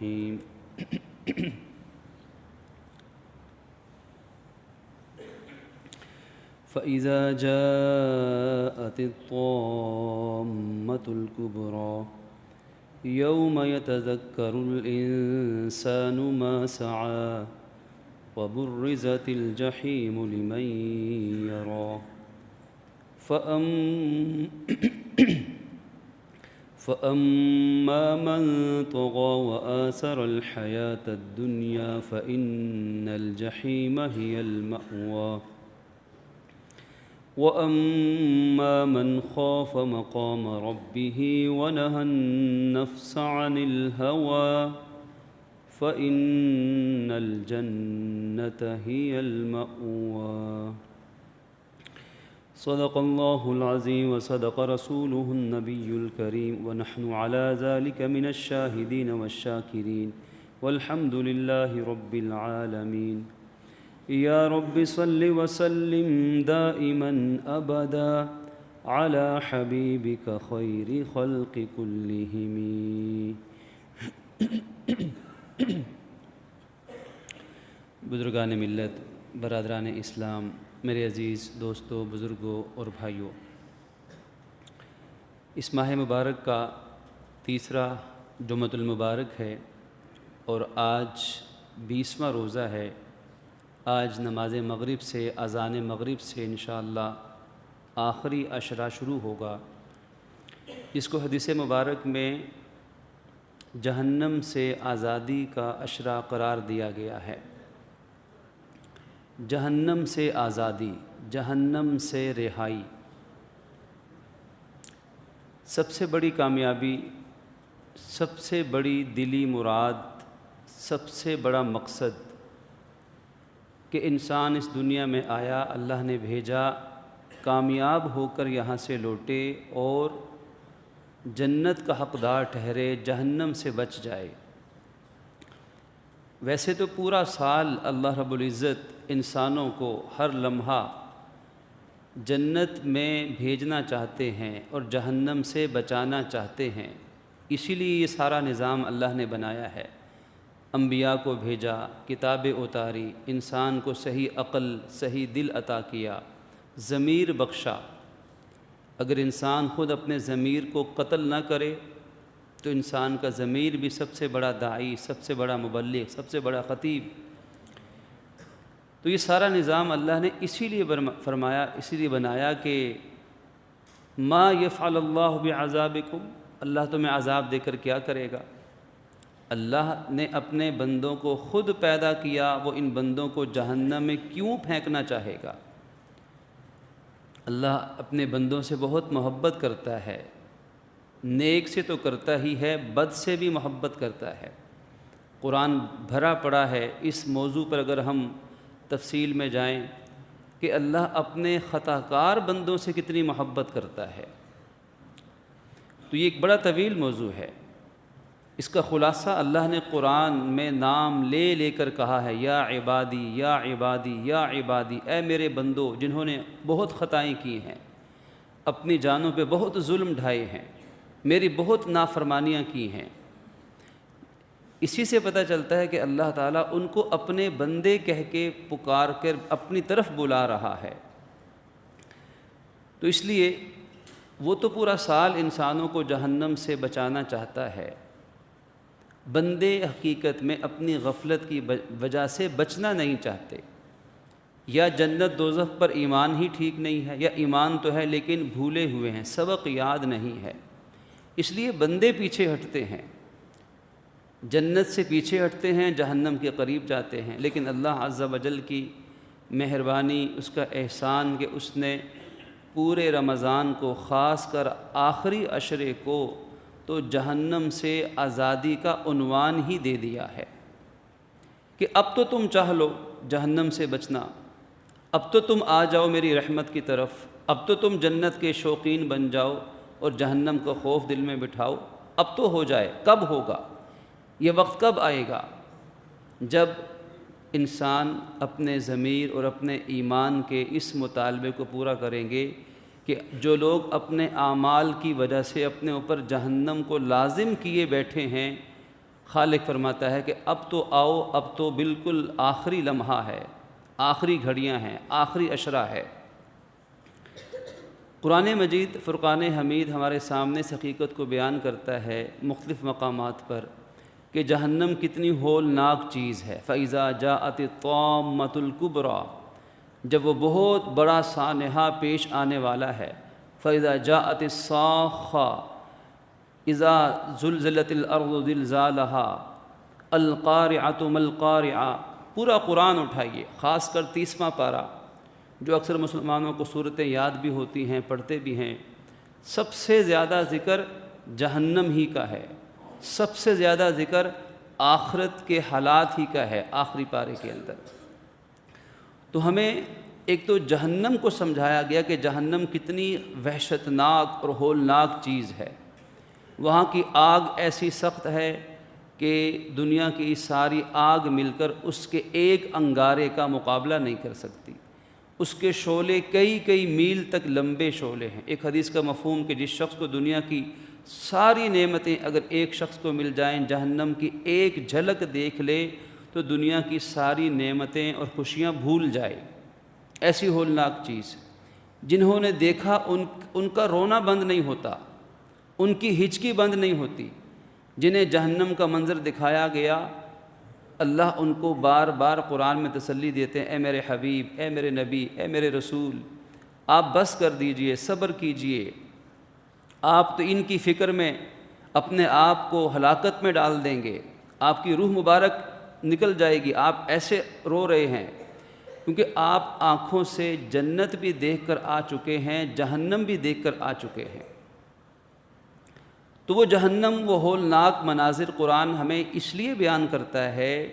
الرحيم فإذا جاءت الطامة الكبرى يوم يتذكر الإنسان ما سعى وبرزت الجحيم لمن يرى فأما من طغى وآثر الحياة الدنيا فإن الجحيم هي المأوى وأما من خاف مقام ربه ونهى النفس عن الهوى فإن الجنة هي المأوى صدق الله العظيم وصدق رسوله النبي الكريم ونحن على ذلك من الشاهدين والشاكرين والحمد لله رب العالمين يا رب صل وسلم دائما أبدا على حبيبك خير خلق كلهم بزرگان ملت، برادران اسلام، میرے عزیز دوستوں، بزرگوں اور بھائیوں، اس ماہ مبارک کا تیسرا جمعۃ المبارک ہے اور آج 20واں روزہ ہے۔ آج نماز مغرب سے، اذان مغرب سے انشاءاللہ آخری عشرہ شروع ہوگا، جس کو حدیث مبارک میں جہنم سے آزادی کا عشرہ قرار دیا گیا ہے۔ جہنم سے آزادی، جہنم سے رہائی، سب سے بڑی کامیابی، سب سے بڑی دلی مراد، سب سے بڑا مقصد کہ انسان اس دنیا میں آیا، اللہ نے بھیجا، کامیاب ہو کر یہاں سے لوٹے اور جنت کا حقدار ٹھہرے، جہنم سے بچ جائے۔ ویسے تو پورا سال اللہ رب العزت انسانوں کو ہر لمحہ جنت میں بھیجنا چاہتے ہیں اور جہنم سے بچانا چاہتے ہیں، اسی لیے یہ سارا نظام اللہ نے بنایا ہے۔ انبیاء کو بھیجا، کتابیں اتاری، انسان کو صحیح عقل، صحیح دل عطا کیا، ضمیر بخشا۔ اگر انسان خود اپنے ضمیر کو قتل نہ کرے تو انسان کا ضمیر بھی سب سے بڑا داعی، سب سے بڑا مبلغ، سب سے بڑا خطیب۔ تو یہ سارا نظام اللہ نے اسی لیے فرمایا، اسی لیے بنایا کہ ما یفعل اللہ بعذابکم، اللہ تمہیں عذاب دے کر کیا کرے گا؟ اللہ نے اپنے بندوں کو خود پیدا کیا، وہ ان بندوں کو جہنم میں کیوں پھینکنا چاہے گا؟ اللہ اپنے بندوں سے بہت محبت کرتا ہے، نیک سے تو کرتا ہی ہے، بد سے بھی محبت کرتا ہے۔ قرآن بھرا پڑا ہے اس موضوع پر، اگر ہم تفصیل میں جائیں کہ اللہ اپنے خطا کار بندوں سے کتنی محبت کرتا ہے۔ تو یہ ایک بڑا طویل موضوع ہے، اس کا خلاصہ اللہ نے قرآن میں نام لے لے کر کہا ہے، یا عبادی یا عبادی یا عبادی، اے میرے بندو جنہوں نے بہت خطائیں کی ہیں، اپنی جانوں پہ بہت ظلم ڈھائے ہیں، میری بہت نافرمانیاں کی ہیں۔ اسی سے پتہ چلتا ہے کہ اللہ تعالیٰ ان کو اپنے بندے کہہ کے پکار کر اپنی طرف بلا رہا ہے۔ تو اس لیے وہ تو پورا سال انسانوں کو جہنم سے بچانا چاہتا ہے، بندے حقیقت میں اپنی غفلت کی وجہ سے بچنا نہیں چاہتے، یا جنت دوزخ پر ایمان ہی ٹھیک نہیں ہے، یا ایمان تو ہے لیکن بھولے ہوئے ہیں، سبق یاد نہیں ہے، اس لیے بندے پیچھے ہٹتے ہیں، جنت سے پیچھے ہٹتے ہیں، جہنم کے قریب جاتے ہیں۔ لیکن اللہ عز و جل کی مہربانی، اس کا احسان کہ اس نے پورے رمضان کو، خاص کر آخری عشرے کو، تو جہنم سے آزادی کا عنوان ہی دے دیا ہے کہ اب تو تم چاہ لو جہنم سے بچنا، اب تو تم آ جاؤ میری رحمت کی طرف، اب تو تم جنت کے شوقین بن جاؤ اور جہنم کا خوف دل میں بٹھاؤ، اب تو ہو جائے۔ کب ہوگا یہ وقت؟ کب آئے گا؟ جب انسان اپنے ضمیر اور اپنے ایمان کے اس مطالبے کو پورا کریں گے کہ جو لوگ اپنے اعمال کی وجہ سے اپنے اوپر جہنم کو لازم کیے بیٹھے ہیں، خالق فرماتا ہے کہ اب تو آؤ، اب تو بالکل آخری لمحہ ہے، آخری گھڑیاں ہیں، آخری عشرہ ہے۔ قرآن مجید فرقان حمید ہمارے سامنے اس حقیقت کو بیان کرتا ہے مختلف مقامات پر کہ جہنم کتنی ہولناک چیز ہے۔ فَإِذَا جَاءَتِ الطَّامَّةُ الْكُبْرَى، جب وہ بہت بڑا سانحہ پیش آنے والا ہے۔ فَإِذَا جَاءَتِ الصَّاخَّةُ اِذَا زُلْزِلَتِ الْأَرْضُ زِلْزَالَهَا الْقَارِعَةُ مَا الْقَارِعَةُ۔ پورا قرآن اٹھائیے، خاص کر 30واں پارہ جو اکثر مسلمانوں کو صورتیں یاد بھی ہوتی ہیں، پڑھتے بھی ہیں، سب سے زیادہ ذکر جہنم ہی کا ہے، سب سے زیادہ ذکر آخرت کے حالات ہی کا ہے آخری پارے کے اندر۔ تو ہمیں ایک تو جہنم کو سمجھایا گیا کہ جہنم کتنی وحشتناک اور ہولناک چیز ہے۔ وہاں کی آگ ایسی سخت ہے کہ دنیا کی ساری آگ مل کر اس کے ایک انگارے کا مقابلہ نہیں کر سکتی۔ اس کے شعلے کئی میل تک لمبے شعلے ہیں۔ ایک حدیث کا مفہوم کہ جس شخص کو دنیا کی ساری نعمتیں اگر ایک شخص کو مل جائیں، جہنم کی ایک جھلک دیکھ لے تو دنیا کی ساری نعمتیں اور خوشیاں بھول جائے، ایسی ہولناک چیز۔ جنہوں نے دیکھا ان کا رونا بند نہیں ہوتا، ان کی ہچکی بند نہیں ہوتی۔ جنہیں جہنم کا منظر دکھایا گیا، اللہ ان کو بار بار قرآن میں تسلی دیتے ہیں، اے میرے حبیب، اے میرے نبی، اے میرے رسول، آپ بس کر دیجئے، صبر کیجئے، آپ تو ان کی فکر میں اپنے آپ کو ہلاکت میں ڈال دیں گے، آپ کی روح مبارک نکل جائے گی، آپ ایسے رو رہے ہیں کیونکہ آپ آنکھوں سے جنت بھی دیکھ کر آ چکے ہیں، جہنم بھی دیکھ کر آ چکے ہیں۔ تو وہ جہنم، وہ ہولناک مناظر قرآن ہمیں اس لیے بیان کرتا ہے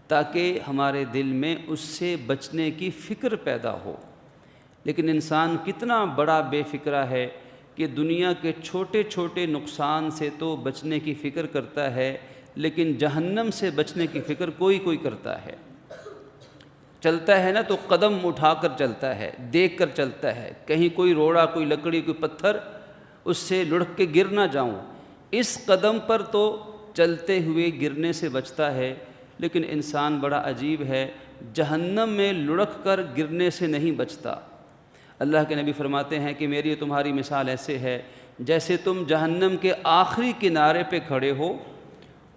تاکہ ہمارے دل میں اس سے بچنے کی فکر پیدا ہو۔ لیکن انسان کتنا بڑا بے فکرہ ہے کہ دنیا کے چھوٹے چھوٹے نقصان سے تو بچنے کی فکر کرتا ہے، لیکن جہنم سے بچنے کی فکر کوئی کرتا ہے۔ چلتا ہے نا تو قدم اٹھا کر چلتا ہے، دیکھ کر چلتا ہے، کہیں کوئی روڑا، کوئی لکڑی، کوئی پتھر، اس سے لڑک کے گر نہ جاؤں، اس قدم پر تو چلتے ہوئے گرنے سے بچتا ہے۔ لیکن انسان بڑا عجیب ہے، جہنم میں لڑک کر گرنے سے نہیں بچتا۔ اللہ کے نبی فرماتے ہیں کہ میری تمہاری مثال ایسے ہے جیسے تم جہنم کے آخری کنارے پہ کھڑے ہو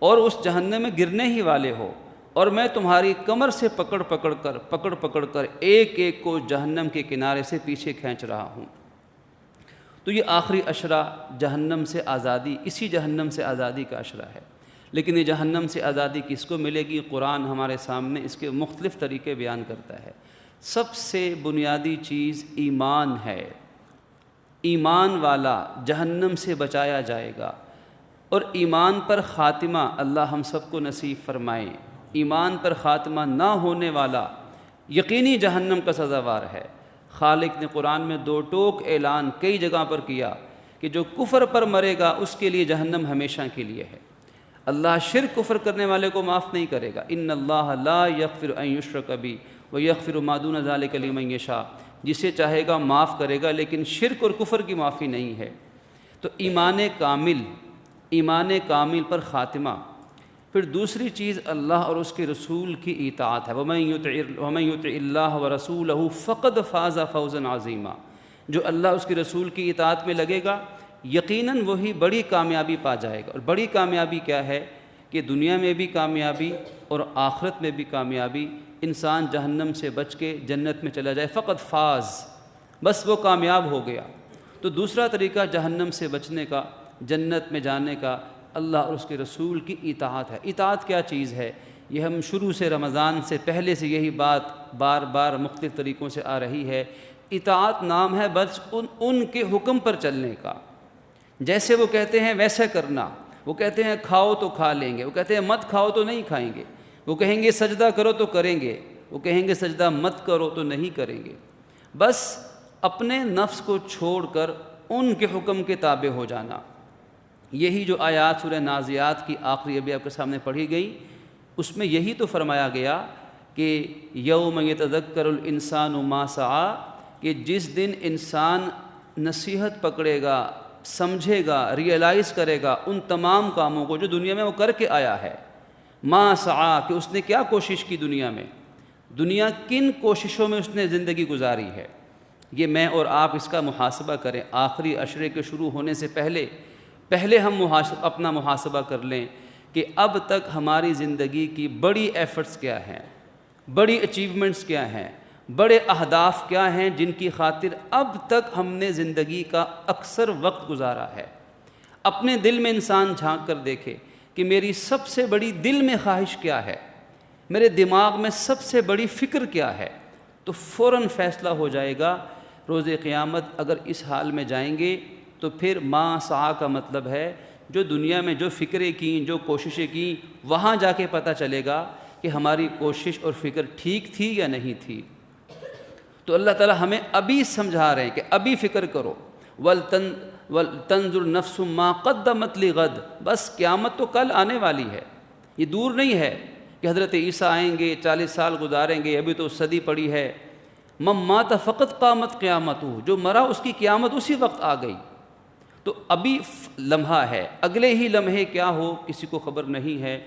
اور اس جہنم میں گرنے ہی والے ہو، اور میں تمہاری کمر سے پکڑ کر ایک ایک کو جہنم کے کنارے سے پیچھے کھینچ رہا ہوں۔ تو یہ آخری عشرہ جہنم سے آزادی، اسی جہنم سے آزادی کا عشرہ ہے۔ لیکن یہ جہنم سے آزادی کس کو ملے گی؟ قرآن ہمارے سامنے اس کے مختلف طریقے بیان کرتا ہے۔ سب سے بنیادی چیز ایمان ہے۔ ایمان والا جہنم سے بچایا جائے گا، اور ایمان پر خاتمہ اللہ ہم سب کو نصیب فرمائے۔ ایمان پر خاتمہ نہ ہونے والا یقینی جہنم کا سزاوار ہے۔ خالق نے قرآن میں دو ٹوک اعلان کئی جگہ پر کیا کہ جو کفر پر مرے گا اس کے لیے جہنم ہمیشہ کے لیے ہے۔ اللہ شرک کفر کرنے والے کو معاف نہیں کرے گا۔ ان اللہ لا یغفر ان یشرک بہ ویغفر ما دون ذلک لمن یشاء، جسے چاہے گا معاف کرے گا، لیکن شرک اور کفر کی معافی نہیں ہے۔ تو ایمان کامل پر خاتمہ۔ پھر دوسری چیز اللہ اور اس کے رسول کی اطاعت ہے۔ وَمَن يُطِعِ اللَّهَ وَرَسُولَهُ فَقَدْ فَازَ فَوْزًا عَظِيمًا۔ جو اللہ اس کے رسول کی اطاعت میں لگے گا یقیناً وہی بڑی کامیابی پا جائے گا۔ اور بڑی کامیابی کیا ہے کہ دنیا میں بھی کامیابی اور آخرت میں بھی کامیابی۔ انسان جہنم سے بچ کے جنت میں چلا جائے، فقط فاز، بس وہ کامیاب ہو گیا۔ تو دوسرا طریقہ جہنم سے بچنے کا، جنت میں جانے کا، اللہ اور اس کے رسول کی اطاعت ہے۔ اطاعت کیا چیز ہے؟ یہ ہم شروع سے رمضان سے پہلے سے یہی بات بار بار مختلف طریقوں سے آ رہی ہے۔ اطاعت نام ہے بس ان کے حکم پر چلنے کا، جیسے وہ کہتے ہیں ویسے کرنا۔ وہ کہتے ہیں کھاؤ تو کھا لیں گے، وہ کہتے ہیں مت کھاؤ تو نہیں کھائیں گے، وہ کہیں گے سجدہ کرو تو کریں گے، وہ کہیں گے سجدہ مت کرو تو نہیں کریں گے۔ بس اپنے نفس کو چھوڑ کر ان کے حکم کے تابع ہو جانا۔ یہی جو آیات سورہ نازعات کی آخری ابھی آپ کے سامنے پڑھی گئی، اس میں یہی تو فرمایا گیا کہ یوم یتذکر الانسان ما سعی، کہ جس دن انسان نصیحت پکڑے گا، سمجھے گا، ریئلائز کرے گا ان تمام کاموں کو جو دنیا میں وہ کر کے آیا ہے، ما سعی کہ اس نے کیا کوشش کی دنیا میں، دنیا کن کوششوں میں اس نے زندگی گزاری ہے، یہ میں اور آپ اس کا محاسبہ کریں۔ آخری عشرے کے شروع ہونے سے پہلے ہم اپنا محاسبہ کر لیں کہ اب تک ہماری زندگی کی بڑی ایفرٹس کیا ہیں، بڑی اچیومنٹس کیا ہیں، بڑے اہداف کیا ہیں جن کی خاطر اب تک ہم نے زندگی کا اکثر وقت گزارا ہے۔ اپنے دل میں انسان جھانک کر دیکھے کہ میری سب سے بڑی دل میں خواہش کیا ہے، میرے دماغ میں سب سے بڑی فکر کیا ہے، تو فوراً فیصلہ ہو جائے گا۔ روز قیامت اگر اس حال میں جائیں گے تو پھر ما سعی کا مطلب ہے جو دنیا میں جو فکریں کیں، جو کوششیں کیں، وہاں جا کے پتہ چلے گا کہ ہماری کوشش اور فکر ٹھیک تھی یا نہیں تھی۔ تو اللہ تعالیٰ ہمیں ابھی سمجھا رہے ہیں کہ ابھی فکر کرو، وَلْتَنْظُرْ نَفْسٌ مَا قَدَّمَتْ لِغَدٍ، بس قیامت تو کل آنے والی ہے، یہ دور نہیں ہے کہ حضرت عیسیٰ آئیں گے، 40 سال گزاریں گے، ابھی تو صدی پڑی ہے۔ مَن مَاتَ فَقَدْ قَامَتْ قِیَامَتُهُ، جو مرا اس کی قیامت اسی وقت آ گئی۔ تو ابھی لمحہ ہے، اگلے ہی لمحے کیا ہو کسی کو خبر نہیں ہے۔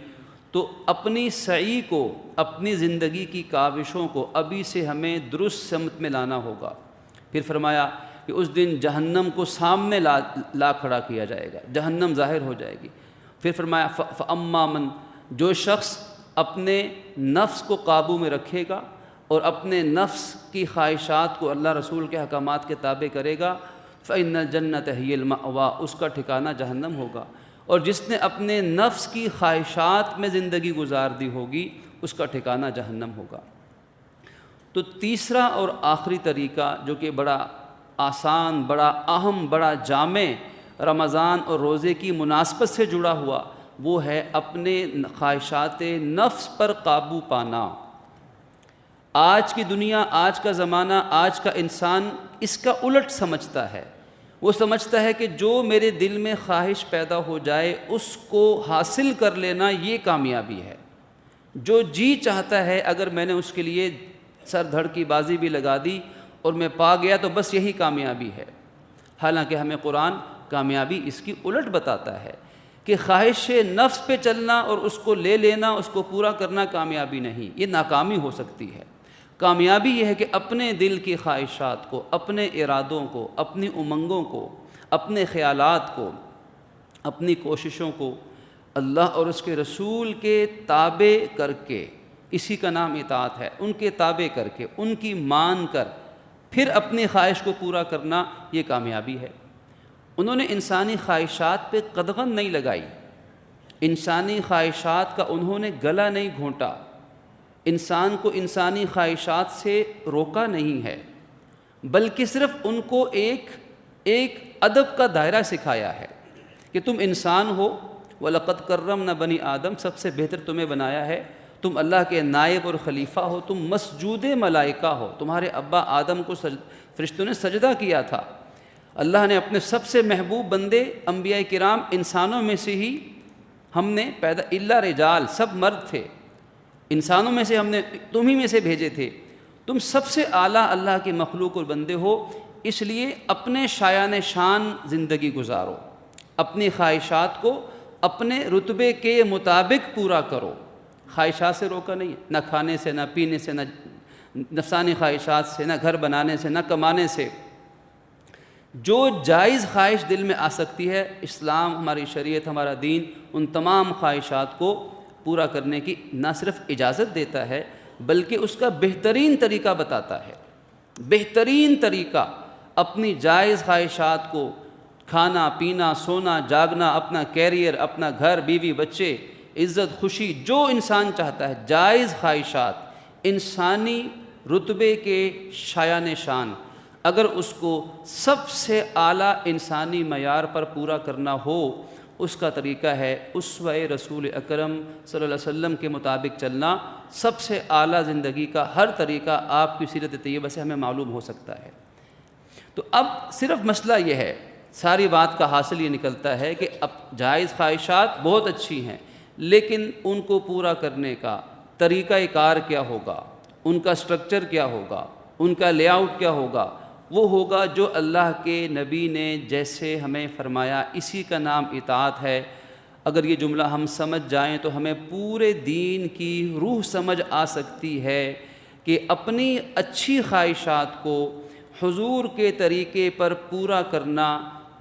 تو اپنی سعی کو، اپنی زندگی کی کاوشوں کو ابھی سے ہمیں درست سمت میں لانا ہوگا۔ پھر فرمایا کہ اس دن جہنم کو سامنے لا کھڑا کیا جائے گا، جہنم ظاہر ہو جائے گی۔ پھر فرمایا فَأَمَّا مَن، جو شخص اپنے نفس کو قابو میں رکھے گا اور اپنے نفس کی خواہشات کو اللہ رسول کے احکامات کے تابع کرے گا، فَإِنَّ الْجَنَّةَ هِيَ الْمَأْوَىٰ، اس کا ٹھکانہ جہنم ہوگا۔ اور جس نے اپنے نفس کی خواہشات میں زندگی گزار دی ہوگی اس کا ٹھکانہ جہنم ہوگا۔ تو تیسرا اور آخری طریقہ جو کہ بڑا آسان، بڑا اہم، بڑا جامع رمضان اور روزے کی مناسبت سے جڑا ہوا، وہ ہے اپنے خواہشات نفس پر قابو پانا۔ آج کی دنیا، آج کا زمانہ، آج کا انسان اس کا الٹ سمجھتا ہے۔ وہ سمجھتا ہے کہ جو میرے دل میں خواہش پیدا ہو جائے اس کو حاصل کر لینا یہ کامیابی ہے۔ جو جی چاہتا ہے اگر میں نے اس کے لیے سر دھڑ کی بازی بھی لگا دی اور میں پا گیا تو بس یہی کامیابی ہے۔ حالانکہ ہمیں قرآن کامیابی اس کی الٹ بتاتا ہے کہ خواہش نفس پہ چلنا اور اس کو لے لینا، اس کو پورا کرنا کامیابی نہیں، یہ ناکامی ہو سکتی ہے۔ کامیابی یہ ہے کہ اپنے دل کی خواہشات کو، اپنے ارادوں کو، اپنی امنگوں کو، اپنے خیالات کو، اپنی کوششوں کو اللہ اور اس کے رسول کے تابع کر کے، اسی کا نام اطاعت ہے، ان کے تابع کر کے، ان کی مان کر پھر اپنی خواہش کو پورا کرنا، یہ کامیابی ہے۔ انہوں نے انسانی خواہشات پہ قدغن نہیں لگائی، انسانی خواہشات کا انہوں نے گلا نہیں گھونٹا، انسان کو انسانی خواہشات سے روکا نہیں ہے، بلکہ صرف ان کو ایک ادب کا دائرہ سکھایا ہے کہ تم انسان ہو، وَلَقَدْ كَرَّمْنَا بَنِي آدم، سب سے بہتر تمہیں بنایا ہے، تم اللہ کے نائب اور خلیفہ ہو، تم مسجود ملائکہ ہو، تمہارے ابا آدم کو فرشتوں نے سجدہ کیا تھا۔ اللہ نے اپنے سب سے محبوب بندے انبیاء کرام انسانوں میں سے ہی ہم نے پیدا، الا رجال، سب مرد تھے، انسانوں میں سے ہم نے تمہیں میں سے بھیجے تھے، تم سب سے اعلیٰ اللہ کے مخلوق اور بندے ہو، اس لیے اپنے شایان شان زندگی گزارو، اپنی خواہشات کو اپنے رتبے کے مطابق پورا کرو۔ خواہشات سے روکا نہیں ہے، نہ کھانے سے، نہ پینے سے، نہ نفسانی خواہشات سے، نہ گھر بنانے سے، نہ کمانے سے۔ جو جائز خواہش دل میں آ سکتی ہے، اسلام، ہماری شریعت، ہمارا دین ان تمام خواہشات کو پورا کرنے کی نہ صرف اجازت دیتا ہے بلکہ اس کا بہترین طریقہ بتاتا ہے۔ بہترین طریقہ اپنی جائز خواہشات کو، کھانا پینا، سونا جاگنا، اپنا کیریئر، اپنا گھر، بیوی بچے، عزت خوشی، جو انسان چاہتا ہے، جائز خواہشات، انسانی رتبے کے شایان شان، اگر اس کو سب سے اعلیٰ انسانی معیار پر پورا کرنا ہو، اس کا طریقہ ہے اسوہ رسول اکرم صلی اللہ علیہ وسلم کے مطابق چلنا۔ سب سے اعلیٰ زندگی کا ہر طریقہ آپ کی سیرت طیبہ سے ہمیں معلوم ہو سکتا ہے۔ تو اب صرف مسئلہ یہ ہے، ساری بات کا حاصل یہ نکلتا ہے کہ اب جائز خواہشات بہت اچھی ہیں، لیکن ان کو پورا کرنے کا طریقہ کار کیا ہوگا، ان کا سٹرکچر کیا ہوگا، ان کا لے آؤٹ کیا ہوگا، وہ ہوگا جو اللہ کے نبی نے جیسے ہمیں فرمایا، اسی کا نام اطاعت ہے۔ اگر یہ جملہ ہم سمجھ جائیں تو ہمیں پورے دین کی روح سمجھ آ سکتی ہے کہ اپنی اچھی خواہشات کو حضور کے طریقے پر پورا کرنا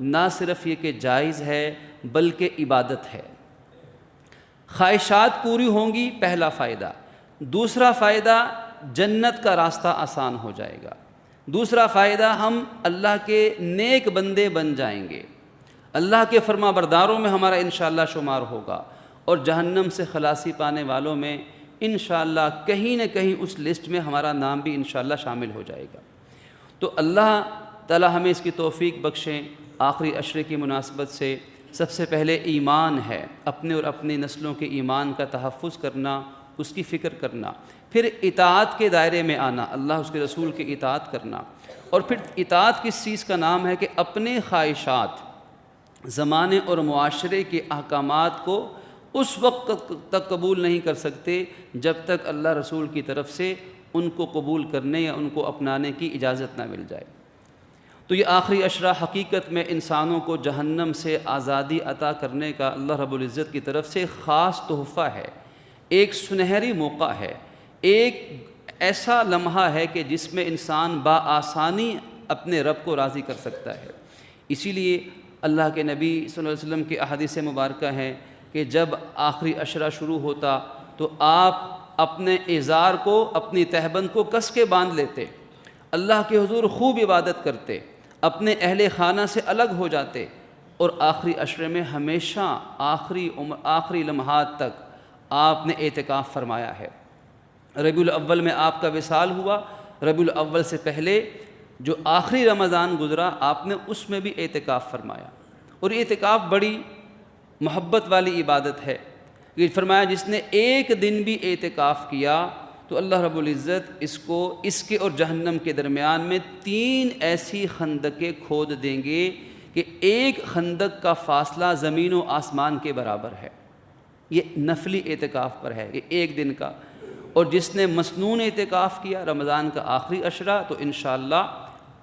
نہ صرف یہ کہ جائز ہے بلکہ عبادت ہے۔ خواہشات پوری ہوں گی، پہلا فائدہ۔ دوسرا فائدہ، جنت کا راستہ آسان ہو جائے گا۔ دوسرا فائدہ، ہم اللہ کے نیک بندے بن جائیں گے، اللہ کے فرما برداروں میں ہمارا انشاءاللہ شمار ہوگا، اور جہنم سے خلاصی پانے والوں میں انشاءاللہ کہیں نہ کہیں اس لسٹ میں ہمارا نام بھی انشاءاللہ شامل ہو جائے گا۔ تو اللہ تعالی ہمیں اس کی توفیق بخشیں۔ آخری عشرے کی مناسبت سے سب سے پہلے ایمان ہے، اپنے اور اپنی نسلوں کے ایمان کا تحفظ کرنا، اس کی فکر کرنا، پھر اطاعت کے دائرے میں آنا، اللہ اس کے رسول کی اطاعت کرنا، اور پھر اطاعت کس چیز کا نام ہے کہ اپنے خواہشات، زمانے اور معاشرے کے احکامات کو اس وقت تک قبول نہیں کر سکتے جب تک اللہ رسول کی طرف سے ان کو قبول کرنے یا ان کو اپنانے کی اجازت نہ مل جائے۔ تو یہ آخری عشرہ حقیقت میں انسانوں کو جہنم سے آزادی عطا کرنے کا اللہ رب العزت کی طرف سے خاص تحفہ ہے، ایک سنہری موقع ہے، ایک ایسا لمحہ ہے کہ جس میں انسان بآسانی اپنے رب کو راضی کر سکتا ہے۔ اسی لیے اللہ کے نبی صلی اللہ علیہ وسلم کی احادیث مبارکہ ہیں کہ جب آخری عشرہ شروع ہوتا تو آپ اپنے ازار کو، اپنی تہبند کو کس کے باندھ لیتے، اللہ کے حضور خوب عبادت کرتے، اپنے اہل خانہ سے الگ ہو جاتے، اور آخری عشرے میں ہمیشہ آخری لمحات تک آپ نے اعتکاف فرمایا ہے۔ ربیع الاول میں آپ کا وصال ہوا، ربیع الاول سے پہلے جو آخری رمضان گزرا آپ نے اس میں بھی اعتکاف فرمایا، اور اعتکاف بڑی محبت والی عبادت ہے۔ یہ فرمایا جس نے ایک دن بھی اعتکاف کیا تو اللہ رب العزت اس کے اور جہنم کے درمیان میں 3 ایسی خندقیں کھود دیں گے کہ ایک خندق کا فاصلہ زمین و آسمان کے برابر ہے۔ یہ نفلی اعتکاف پر ہے، یہ ایک دن کا۔ اور جس نے مسنون اعتکاف کیا رمضان کا آخری عشرہ تو انشاءاللہ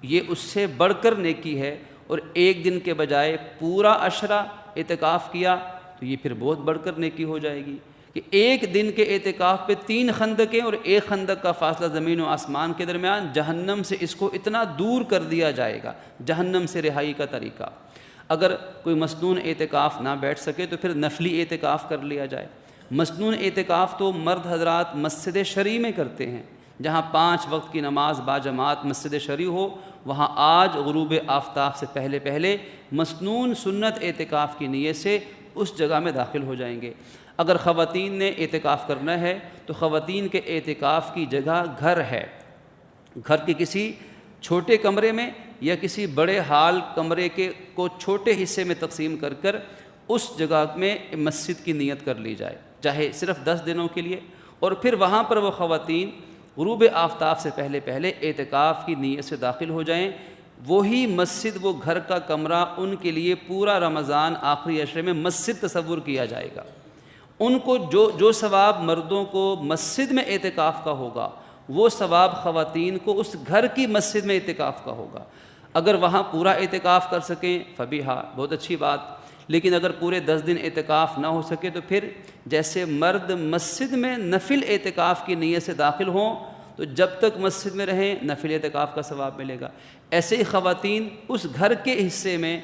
یہ اس سے بڑھ کر نیکی ہے، اور ایک دن کے بجائے پورا عشرہ اعتکاف کیا تو یہ پھر بہت بڑھ کر نیکی ہو جائے گی کہ ایک دن کے اعتکاف پہ 3 خندقیں اور ایک خندق کا فاصلہ زمین و آسمان کے درمیان، جہنم سے اس کو اتنا دور کر دیا جائے گا۔ جہنم سے رہائی کا طریقہ، اگر کوئی مسنون اعتکاف نہ بیٹھ سکے تو پھر نفلی اعتکاف کر لیا جائے۔ مسنون اعتکاف تو مرد حضرات مسجد شرعی میں کرتے ہیں، جہاں 5 وقت کی نماز باجماعت مسجد شرعی ہو، وہاں آج غروب آفتاب سے پہلے مسنون سنت اعتکاف کی نیت سے اس جگہ میں داخل ہو جائیں گے۔ اگر خواتین نے اعتکاف کرنا ہے تو خواتین کے اعتکاف کی جگہ گھر ہے، گھر کے کسی چھوٹے کمرے میں یا کسی بڑے ہال کمرے کو چھوٹے حصے میں تقسیم کر اس جگہ میں مسجد کی نیت کر لی جائے، چاہے صرف 10 دنوں کے لیے، اور پھر وہاں پر وہ خواتین غروب آفتاب سے پہلے اعتکاف کی نیت سے داخل ہو جائیں۔ وہی مسجد، وہ گھر کا کمرہ ان کے لیے پورا رمضان آخری عشرے میں مسجد تصور کیا جائے گا۔ ان کو جو ثواب مردوں کو مسجد میں اعتکاف کا ہوگا وہ ثواب خواتین کو اس گھر کی مسجد میں اعتکاف کا ہوگا۔ اگر وہاں پورا اعتکاف کر سکیں فبیہا، بہت اچھی بات، لیکن اگر پورے 10 دن اعتکاف نہ ہو سکے تو پھر جیسے مرد مسجد میں نفل اعتکاف کی نیت سے داخل ہوں تو جب تک مسجد میں رہیں نفل اعتکاف کا ثواب ملے گا، ایسے ہی خواتین اس گھر کے حصے میں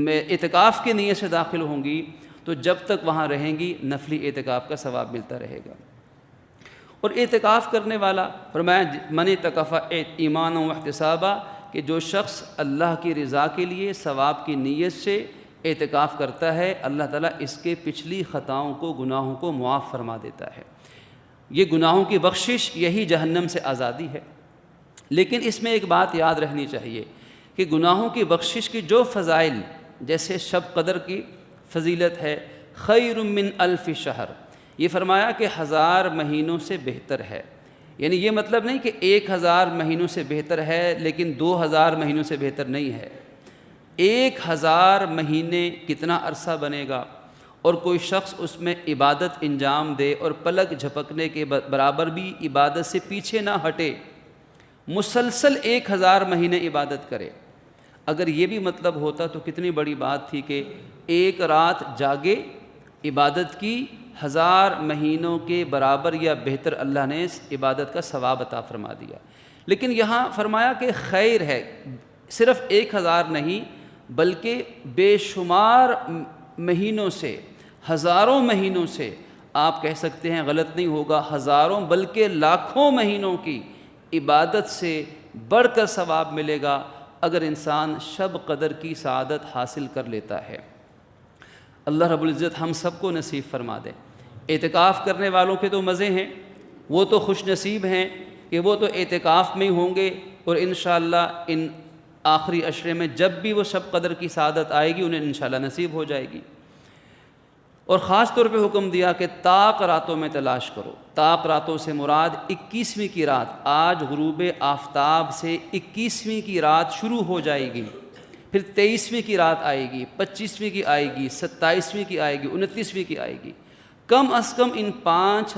اعتکاف کی نیت سے داخل ہوں گی تو جب تک وہاں رہیں گی نفلی اعتکاف کا ثواب ملتا رہے گا۔ اور اعتکاف کرنے والا فرمایا من اعتکف ایمانا و احتسابا، کہ جو شخص اللہ کی رضا کے لیے ثواب کی نیت سے اعتکاف کرتا ہے اللہ تعالیٰ اس کے پچھلی خطاؤں کو، گناہوں کو معاف فرما دیتا ہے۔ یہ گناہوں کی بخشش، یہی جہنم سے آزادی ہے۔ لیکن اس میں ایک بات یاد رہنی چاہیے کہ گناہوں کی بخشش کی جو فضائل، جیسے شب قدر کی فضیلت ہے خیر من 1000 شہر، یہ فرمایا کہ 1000 مہینوں سے بہتر ہے، یعنی یہ مطلب نہیں کہ 1000 مہینوں سے بہتر ہے لیکن 2000 مہینوں سے بہتر نہیں ہے۔ 1000 مہینے کتنا عرصہ بنے گا، اور کوئی شخص اس میں عبادت انجام دے اور پلک جھپکنے کے برابر بھی عبادت سے پیچھے نہ ہٹے مسلسل 1000 مہینے عبادت کرے۔ اگر یہ بھی مطلب ہوتا تو کتنی بڑی بات تھی کہ ایک رات جاگے، عبادت کی، 1000 مہینوں کے برابر یا بہتر اللہ نے اس عبادت کا ثواب عطا فرما دیا۔ لیکن یہاں فرمایا کہ خیر ہے، صرف 1000 نہیں بلکہ بے شمار مہینوں سے، ہزاروں مہینوں سے، آپ کہہ سکتے ہیں غلط نہیں ہوگا، ہزاروں بلکہ لاکھوں مہینوں کی عبادت سے بڑھ کر ثواب ملے گا اگر انسان شب قدر کی سعادت حاصل کر لیتا ہے۔ اللہ رب العزت ہم سب کو نصیب فرما دے۔ اعتکاف کرنے والوں کے تو مزے ہیں، وہ تو خوش نصیب ہیں کہ وہ تو اعتکاف میں ہی ہوں گے، اور انشاءاللہ ان آخری عشرے میں جب بھی وہ شب قدر کی سعادت آئے گی انہیں انشاءاللہ نصیب ہو جائے گی۔ اور خاص طور پہ حکم دیا کہ طاق راتوں میں تلاش کرو۔ طاق راتوں سے مراد 21ویں کی رات، آج غروب آفتاب سے 21ویں کی رات شروع ہو جائے گی، پھر 23ویں کی رات آئے گی، 25ویں کی آئے گی، 27ویں کی آئے گی، 29ویں کی آئے گی۔ کم از کم ان پانچ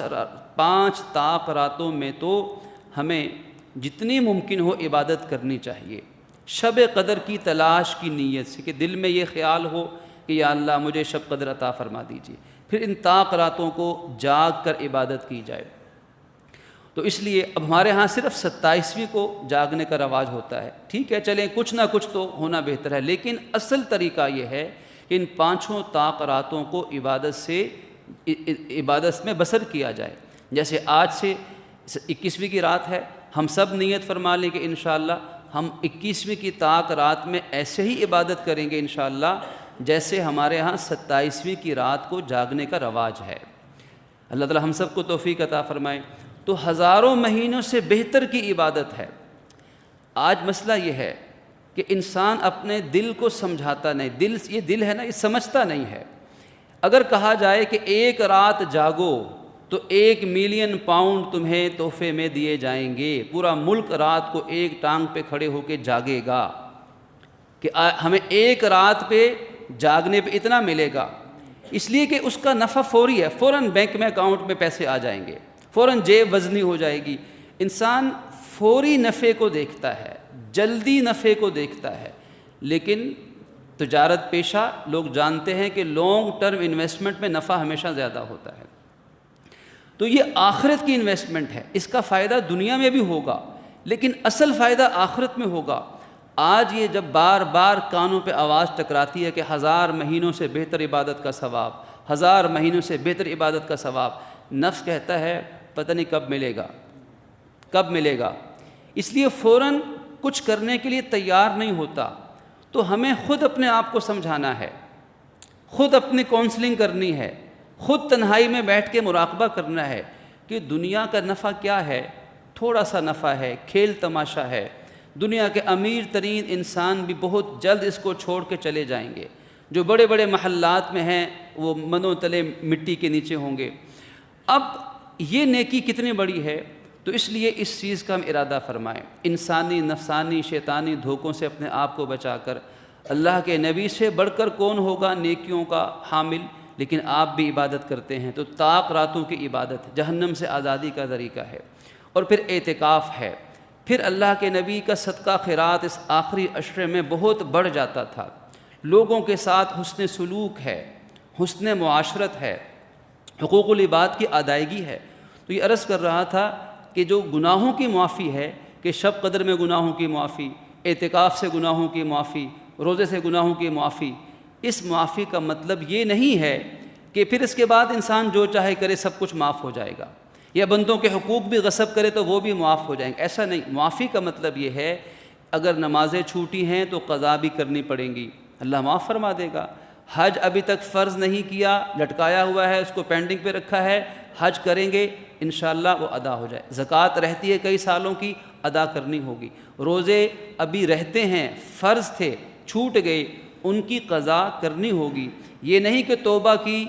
طاق راتوں میں تو ہمیں جتنی ممکن ہو عبادت کرنی چاہیے، شب قدر کی تلاش کی نیت سے، کہ دل میں یہ خیال ہو کہ یا اللہ مجھے شب قدر عطا فرما دیجیے، پھر ان طاق راتوں کو جاگ کر عبادت کی جائے۔ تو اس لیے اب ہمارے ہاں صرف 27ویں کو جاگنے کا رواج ہوتا ہے، ٹھیک ہے چلیں کچھ نہ کچھ تو ہونا بہتر ہے، لیکن اصل طریقہ یہ ہے کہ ان 5 طاق راتوں کو عبادت میں بسر کیا جائے۔ جیسے آج سے 21ویں کی رات ہے، ہم سب نیت فرما لیں کہ انشاءاللہ ہم 21ویں کی طاق رات میں ایسے ہی عبادت کریں گے انشاءاللہ جیسے ہمارے ہاں 27ویں کی رات کو جاگنے کا رواج ہے۔ اللہ تعالی ہم سب کو توفیق عطا فرمائے۔ تو ہزاروں مہینوں سے بہتر کی عبادت ہے۔ آج مسئلہ یہ ہے کہ انسان اپنے دل کو سمجھاتا نہیں، یہ دل ہے نا، یہ سمجھتا نہیں ہے۔ اگر کہا جائے کہ ایک رات جاگو تو 1 ملین پاؤنڈ تمہیں تحفے میں دیے جائیں گے، پورا ملک رات کو ایک ٹانگ پہ کھڑے ہو کے جاگے گا کہ ہمیں ایک رات پہ جاگنے پہ اتنا ملے گا، اس لیے کہ اس کا نفع فوری ہے، فوراً بینک میں اکاؤنٹ میں پیسے آ جائیں گے، فوراً جیب وزنی ہو جائے گی۔ انسان فوری نفع کو دیکھتا ہے، جلدی نفع کو دیکھتا ہے، لیکن تجارت پیشہ لوگ جانتے ہیں کہ لانگ ٹرم انویسٹمنٹ میں نفع ہمیشہ زیادہ ہوتا ہے۔ تو یہ آخرت کی انویسٹمنٹ ہے، اس کا فائدہ دنیا میں بھی ہوگا لیکن اصل فائدہ آخرت میں ہوگا۔ آج یہ جب بار بار کانوں پہ آواز ٹکراتی ہے کہ 1000 مہینوں سے بہتر عبادت کا ثواب، 1000 مہینوں سے بہتر عبادت کا ثواب، نفس کہتا ہے پتہ نہیں کب ملے گا، کب ملے گا، اس لیے فوراً کچھ کرنے کے لیے تیار نہیں ہوتا۔ تو ہمیں خود اپنے آپ کو سمجھانا ہے، خود اپنی کونسلنگ کرنی ہے، خود تنہائی میں بیٹھ کے مراقبہ کرنا ہے کہ دنیا کا نفع کیا ہے، تھوڑا سا نفع ہے، کھیل تماشا ہے۔ دنیا کے امیر ترین انسان بھی بہت جلد اس کو چھوڑ کے چلے جائیں گے، جو بڑے بڑے محلات میں ہیں وہ منوں تلے مٹی کے نیچے ہوں گے۔ اب یہ نیکی کتنی بڑی ہے، تو اس لیے اس چیز کا ہم ارادہ فرمائیں، انسانی نفسانی شیطانی دھوکوں سے اپنے آپ کو بچا کر۔ اللہ کے نبی سے بڑھ کر کون ہوگا نیکیوں کا حامل، لیکن آپ بھی عبادت کرتے ہیں، تو طاق راتوں کی عبادت جہنم سے آزادی کا طریقہ ہے۔ اور پھر اعتکاف ہے، پھر اللہ کے نبی کا صدقہ خیرات اس آخری عشرے میں بہت بڑھ جاتا تھا۔ لوگوں کے ساتھ حسن سلوک ہے، حسن معاشرت ہے، حقوق العباد کی ادائیگی ہے۔ تو یہ عرض کر رہا تھا کہ جو گناہوں کی معافی ہے، کہ شب قدر میں گناہوں کی معافی، اعتکاف سے گناہوں کی معافی، روزے سے گناہوں کی معافی، اس معافی کا مطلب یہ نہیں ہے کہ پھر اس کے بعد انسان جو چاہے کرے سب کچھ معاف ہو جائے گا، یا بندوں کے حقوق بھی غصب کرے تو وہ بھی معاف ہو جائیں گے، ایسا نہیں۔ معافی کا مطلب یہ ہے اگر نمازیں چھوٹی ہیں تو قضا بھی کرنی پڑیں گی، اللہ معاف فرما دے گا۔ حج ابھی تک فرض نہیں کیا، لٹکایا ہوا ہے، اس کو پینڈنگ پہ رکھا ہے، حج کریں گے انشاءاللہ وہ ادا ہو جائے۔ زکوٰۃ رہتی ہے کئی سالوں کی، ادا کرنی ہوگی۔ روزے ابھی رہتے ہیں، فرض تھے چھوٹ گئے، ان کی قضا کرنی ہوگی۔ یہ نہیں کہ توبہ کی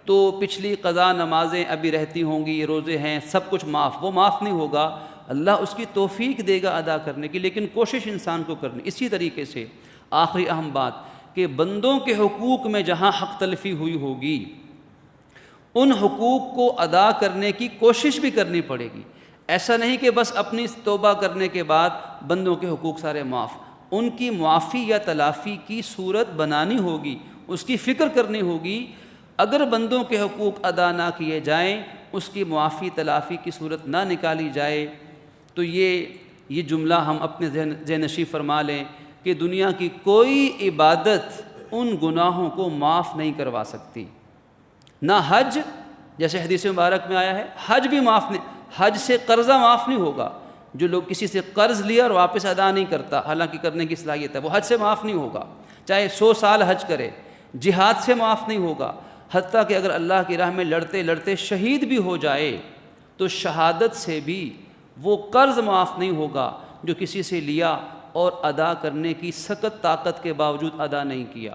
تو پچھلی قضا نمازیں ابھی رہتی ہوں گی، یہ روزے ہیں سب کچھ معاف، وہ معاف نہیں ہوگا، اللہ اس کی توفیق دے گا ادا کرنے کی، لیکن کوشش انسان کو کرنی۔ اسی طریقے سے آخری اہم بات کہ بندوں کے حقوق میں جہاں حق تلفی ہوئی ہوگی ان حقوق کو ادا کرنے کی کوشش بھی کرنی پڑے گی۔ ایسا نہیں کہ بس اپنی توبہ کرنے کے بعد بندوں کے حقوق سارے معاف، ان کی معافی یا تلافی کی صورت بنانی ہوگی، اس کی فکر کرنی ہوگی۔ اگر بندوں کے حقوق ادا نہ کیے جائیں، اس کی معافی تلافی کی صورت نہ نکالی جائے، تو یہ جملہ ہم اپنے ذہن نشین فرما لیں کہ دنیا کی کوئی عبادت ان گناہوں کو معاف نہیں کروا سکتی، نہ حج، جیسے حدیث مبارک میں آیا ہے، حج بھی معاف نہیں، حج سے قرضہ معاف نہیں ہوگا۔ جو لوگ کسی سے قرض لیا اور واپس ادا نہیں کرتا، حالانکہ کرنے کی صلاحیت ہے، وہ حج سے معاف نہیں ہوگا، چاہے 100 سال حج کرے۔ جہاد سے معاف نہیں ہوگا، حتیٰ کہ اگر اللہ کی راہ میں لڑتے لڑتے شہید بھی ہو جائے تو شہادت سے بھی وہ قرض معاف نہیں ہوگا جو کسی سے لیا اور ادا کرنے کی سخت طاقت کے باوجود ادا نہیں کیا۔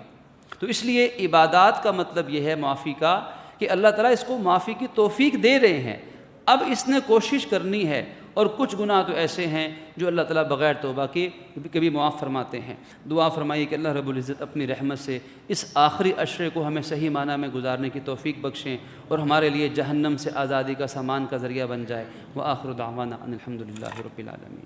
تو اس لیے عبادات کا مطلب یہ ہے معافی کا کہ اللہ تعالیٰ اس کو معافی کی توفیق دے رہے ہیں، اب اس نے کوشش کرنی ہے۔ اور کچھ گناہ تو ایسے ہیں جو اللہ تعالیٰ بغیر توبہ کے کبھی معاف فرماتے ہیں۔ دعا فرمائیے کہ اللہ رب العزت اپنی رحمت سے اس آخری عشرے کو ہمیں صحیح معنی میں گزارنے کی توفیق بخشیں اور ہمارے لیے جہنم سے آزادی کا سامان کا ذریعہ بن جائے۔ وآخر دعوانا ان الحمد للہ رب العالمین۔